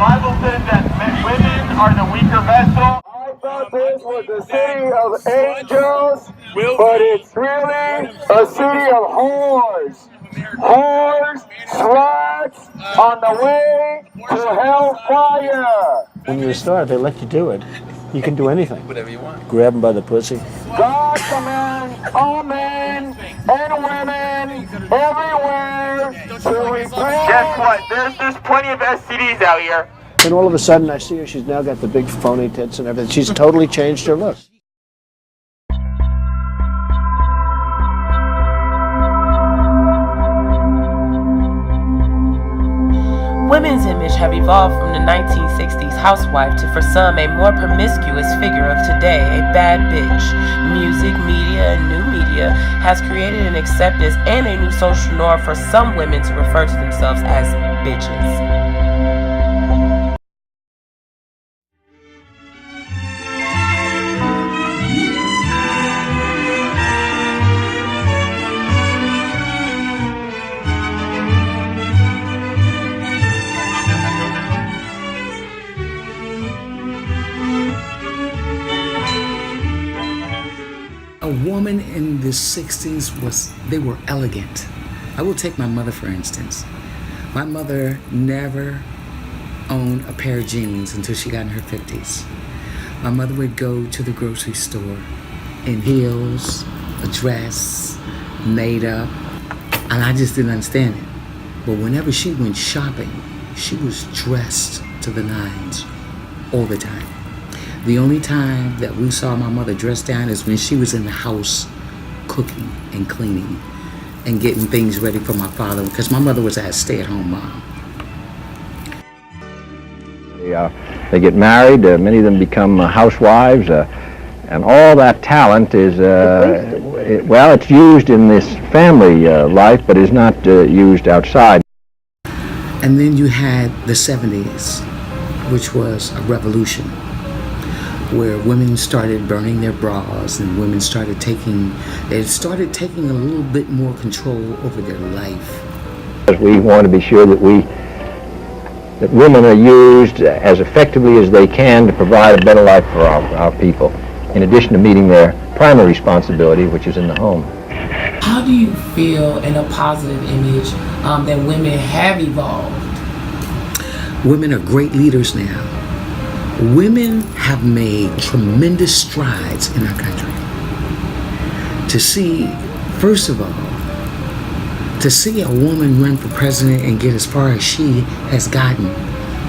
Bible says that women are the weaker vessel. I thought this was the city of angels, but it's really a city of whores. Whores, sluts, on the way to hellfire. When you're a star, they let you do it. You can do anything. Whatever you want. Grab them by the pussy. God commands all men and women everywhere to repent. Guess what? There's plenty of STDs out here. And all of a sudden, I see her. She's now got the big phony tits and everything. She's totally changed her look. Women's image have evolved from the 1960s housewife to, for some, a more promiscuous figure of today, a bad bitch. Music, media, and new media has created an acceptance and a new social norm for some women to refer to themselves as bitches. A woman in the 60s they were elegant. I will take my mother for instance. My mother never owned a pair of jeans until she got in her 50s. My mother would go to the grocery store in heels, a dress, made up, and I just didn't understand it. But whenever she went shopping, she was dressed to the nines all the time. The only time that we saw my mother dressed down is when she was in the house cooking and cleaning and getting things ready for my father, because my mother was a stay-at-home mom. They get married, many of them become housewives, and all that talent is, well, it's used in this family life, but is not used outside. And then you had the 70s, which was a revolution, where women started burning their bras and women started taking a little bit more control over their life. We want to be sure that women are used as effectively as they can to provide a better life for our people, in addition to meeting their primary responsibility, which is in the home. How do you feel in a positive image that women have evolved? Women are great leaders now. Women have made tremendous strides in our country. To see, first of all, to see a woman run for president and get as far as she has gotten,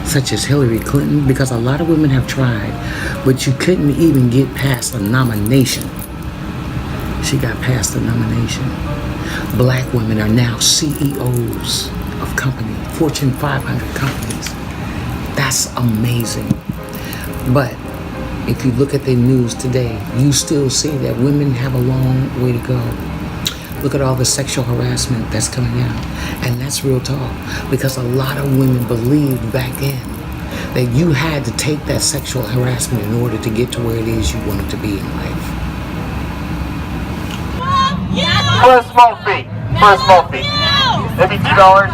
such as Hillary Clinton, because a lot of women have tried, but you couldn't even get past a nomination. She got past the nomination. Black women are now CEOs of companies, Fortune 500 companies. That's amazing. But if you look at the news today, you still see that women have a long way to go. Look at all the sexual harassment that's coming out. And that's real talk, because a lot of women believed back then that you had to take that sexual harassment in order to get to where it is you wanted to be in life. For a small fee. For a small fee. Maybe $2, $5.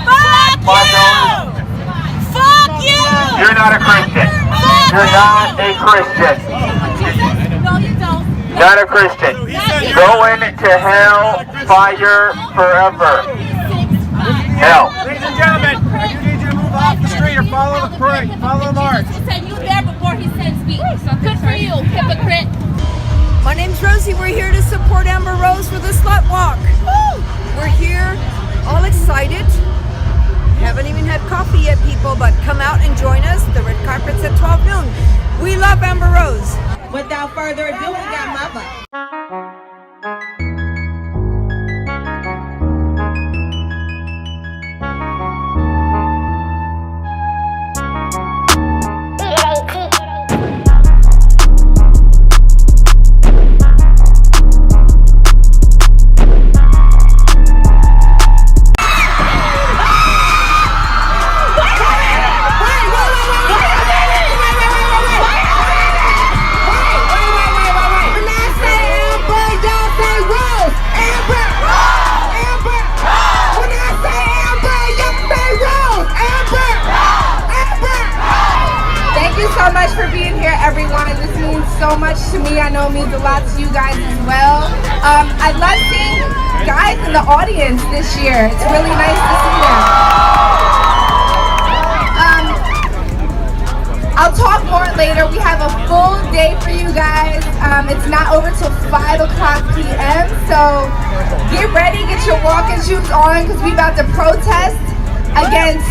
Fuck you! You're not a Christian. You're not a Christian. No, you don't. Not a Christian. Going to hell, fire forever. Hell. Ladies and gentlemen, I do need you to move off the street or follow the parade. Follow the march. He said you there before he sends me. Good for you, hypocrite. My name's Rosie. We're here to support Amber Rose for the Slut Walk. Woo! We're here, all excited. Haven't even had coffee yet, people, but come out and join us. The red carpet's at 12 noon. We love Amber Rose. Without further ado, we got my butt. so much for being here, everyone. This means so much to me. I know it means a lot to you guys as well. I love seeing guys in the audience this year. It's really nice to see them. I'll talk more later. We have a full day for you guys. It's not over till 5 o'clock p.m. So get ready, get your walking shoes on, because we're about to protest against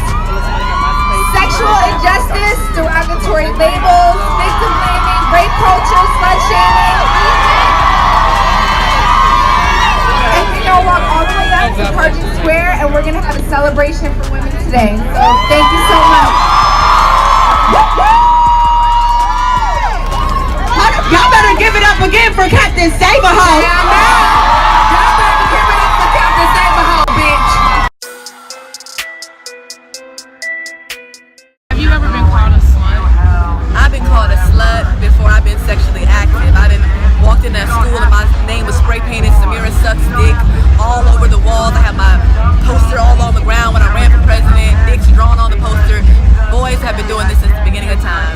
sexual injustice, derogatory labels, victim blaming, rape culture, slut shaming. And we're gonna walk all the way up to Pershing Square, and we're gonna have a celebration for women today. So thank you so much. Y'all better give it up again for Captain Saberhole. Y'all better give it up for Captain Saberhole, bitch. Have you ever been called a slut? I've been called a slut before I've been sexually active. I've been walked in that school and my name was spray painted Samira Sucks Dick all over the walls. I have my poster all on the ground when I ran for president. Dicks drawn on the poster. Boys have been doing this since the beginning of time.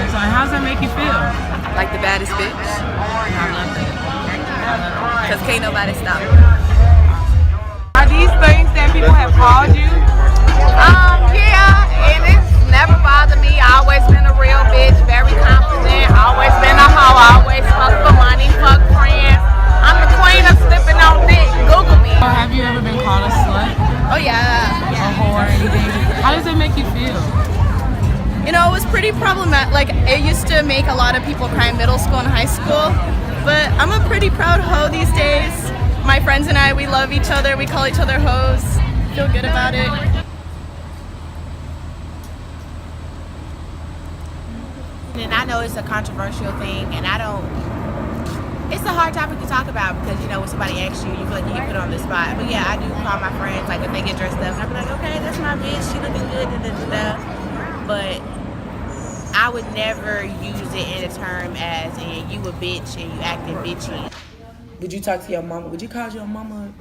So how's that make you feel? Like the baddest bitch. I love it. Because can't nobody stop me. Are these things that people have called you? Yeah, and it's never bothered me. I always been a real bitch, very confident, always been a hoe, always fuck for money, fuck friends. I'm the queen of slipping on dick. Google me. Have you ever been called a slut? Oh yeah. A whore or anything? How does it make you feel? You know, it was pretty problematic. Like, it used to make a lot of people cry in middle school and high school. But I'm a pretty proud hoe these days. My friends and I, we love each other. We call each other hoes. Feel good about it. And I know it's a controversial thing, and it's a hard topic to talk about because, you know, when somebody asks you, you feel like you get put on the spot. But yeah, I do call my friends, like, if they get dressed up, and I be like, okay, that's my bitch, she looking good, But I would never use it in a term as in you a bitch and you acting bitchy. Would you talk to your mama? Would you call your mama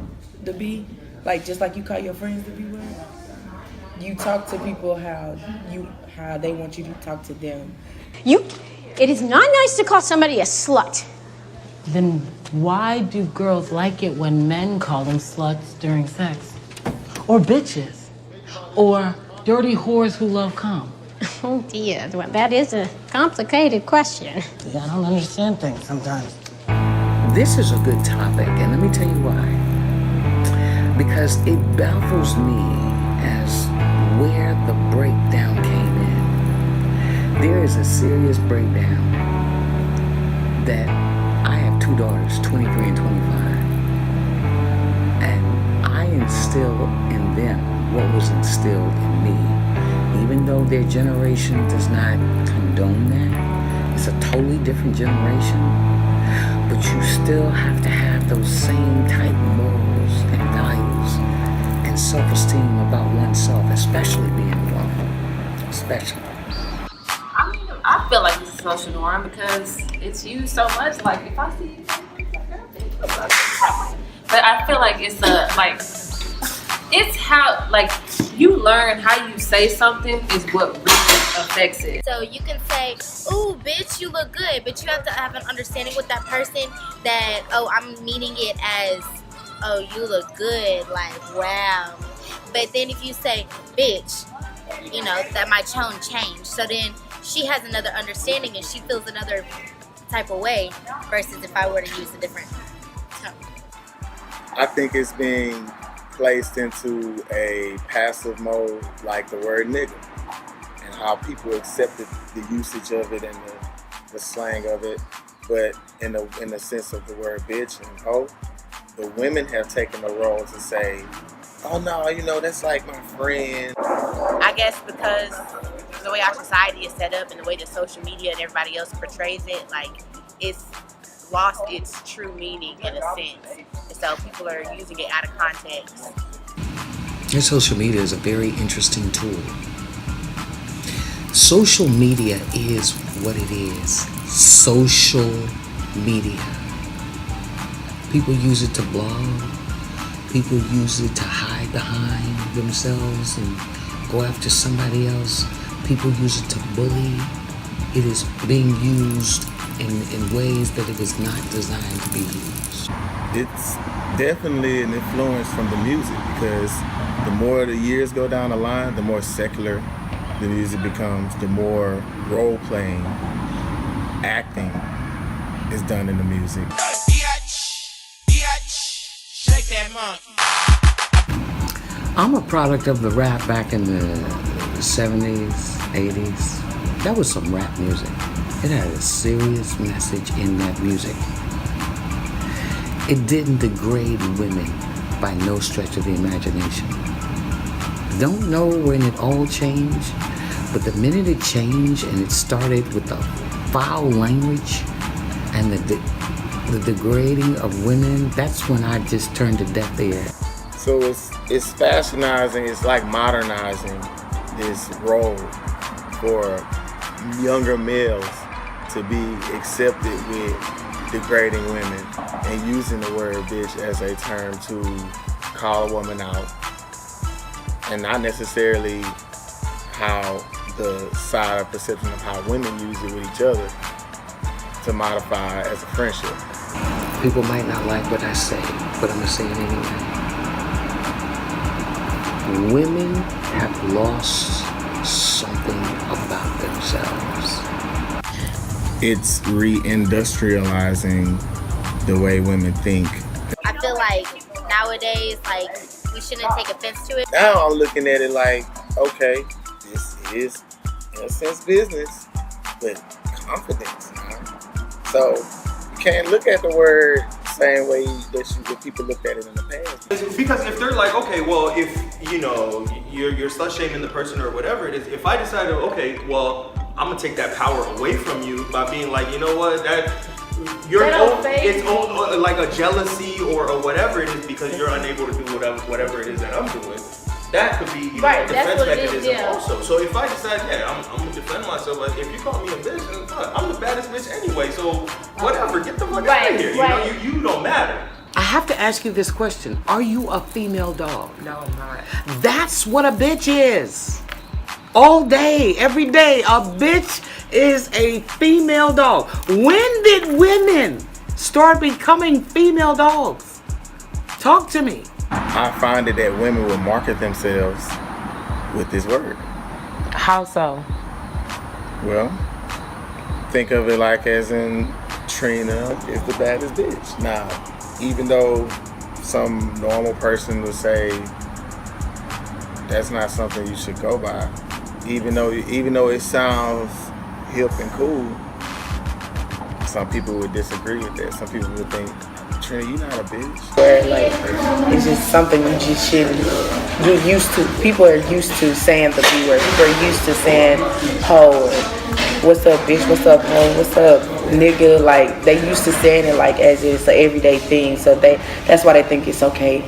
the B? Like, just like you call your friends the B word? You talk to people how they want you to talk to them. It is not nice to call somebody a slut. Then why do girls like it when men call them sluts during sex? Or bitches? Or dirty whores who love cum? Oh dear, well, that is a complicated question. See, I don't understand things sometimes. This is a good topic, and let me tell you why. Because it baffles me as where the breakdown came in. There is a serious breakdown that I have two daughters, 23 and 25. And I instill in them what was instilled in me. Even though their generation does not condone that, it's a totally different generation, but you still have to have those same type morals and values and self-esteem about oneself, especially being a woman, especially. I mean, I feel like it's a social norm because it's used so much. Like, if I see you, but I feel like it's it's how, like, you learn how you say something is what really affects it. So you can say, ooh, bitch, you look good, but you have to have an understanding with that person that, oh, I'm meaning it as, oh, you look good, like, wow. But then if you say, bitch, you know, that my tone changed. So then she has another understanding and she feels another type of way versus if I were to use a different tone. I think it's being placed into a passive mode, like the word nigga, and how people accepted the usage of it and the slang of it. But in the sense of the word bitch and hoe, the women have taken the role to say, oh no, you know, that's like my friend. I guess because the way our society is set up and the way that social media and everybody else portrays it, like, it's lost its true meaning in a sense. And so people are using it out of context. And social media is a very interesting tool. Social media is what it is. Social media. People use it to blog. People use it to hide behind themselves and go after somebody else. People use it to bully. it is being used in ways that it was not designed to be used. It's definitely an influence from the music, because the more the years go down the line, the more secular the music becomes, the more role-playing, acting is done in the music. I'm a product of the rap back in the 70s, 80s. That was some rap music. It had a serious message in that music. It didn't degrade women by no stretch of the imagination. Don't know when it all changed, but the minute it changed and it started with the foul language and the degrading of women, that's when I just turned a deaf ear. So it's fashionizing, it's like modernizing this role for younger males to be accepted with degrading women and using the word bitch as a term to call a woman out, and not necessarily how the side of perception of how women use it with each other to modify as a friendship. People might not like what I say, but I'm gonna say it anyway. Women have lost something about themselves. It's re-industrializing the way women think. I feel like nowadays, like, we shouldn't take offense to it. Now I'm looking at it like, okay, this is in a sense business, but confidence. So you can't look at the word same way that people looked at it in the past. Because if they're like, okay, well, if you know you're slut shaming the person or whatever it is, if I decided, okay, well, I'm gonna take that power away from you by being like, you know what, that it's like a jealousy or whatever it is because you're unable to do whatever it is that I'm doing. That could be a defense mechanism also. So if I decide, I'm gonna defend myself, like, if you call me a bitch, I'm the baddest bitch anyway. So whatever, get the fuck out of here. Right. You don't matter. I have to ask you this question. Are you a female dog? No, I'm not. That's what a bitch is. All day, every day, a bitch is a female dog. When did women start becoming female dogs? Talk to me. I find it that women will market themselves with this word. How so? Well, think of it like as in Trina is the baddest bitch. Now, even though some normal person would say that's not something you should go by, even though it sounds hip and cool, some people would disagree with that. Some people would think, Trina, you're not a bitch. Where like it's just something you just shouldn't. You're used to. People are used to saying the B word. People are used to saying hoe. What's up, bitch? What's up, hoe? What's up, nigga? Like they used to saying it like as it's an everyday thing. So that's why they think it's okay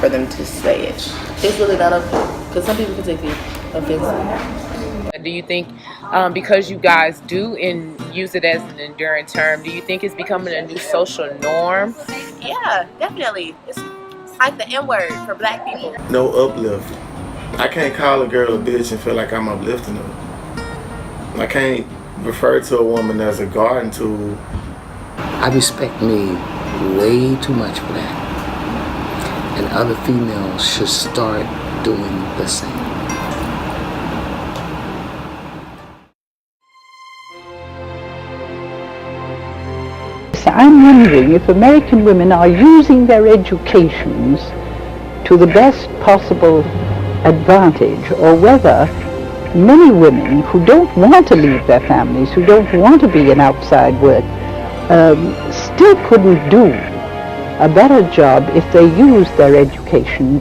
for them to say it. It's really not okay because some people can take it offensive. Do you think because you guys do use it as an enduring term, do you think it's becoming a new social norm? Yeah, definitely. It's like the N-word for black people. No uplift. I can't call a girl a bitch and feel like I'm uplifting her. I can't refer to a woman as a garden tool. I respect me way too much for that. And other females should start doing the same. I'm wondering if American women are using their educations to the best possible advantage, or whether many women who don't want to leave their families, who don't want to be in outside work, still couldn't do a better job if they used their education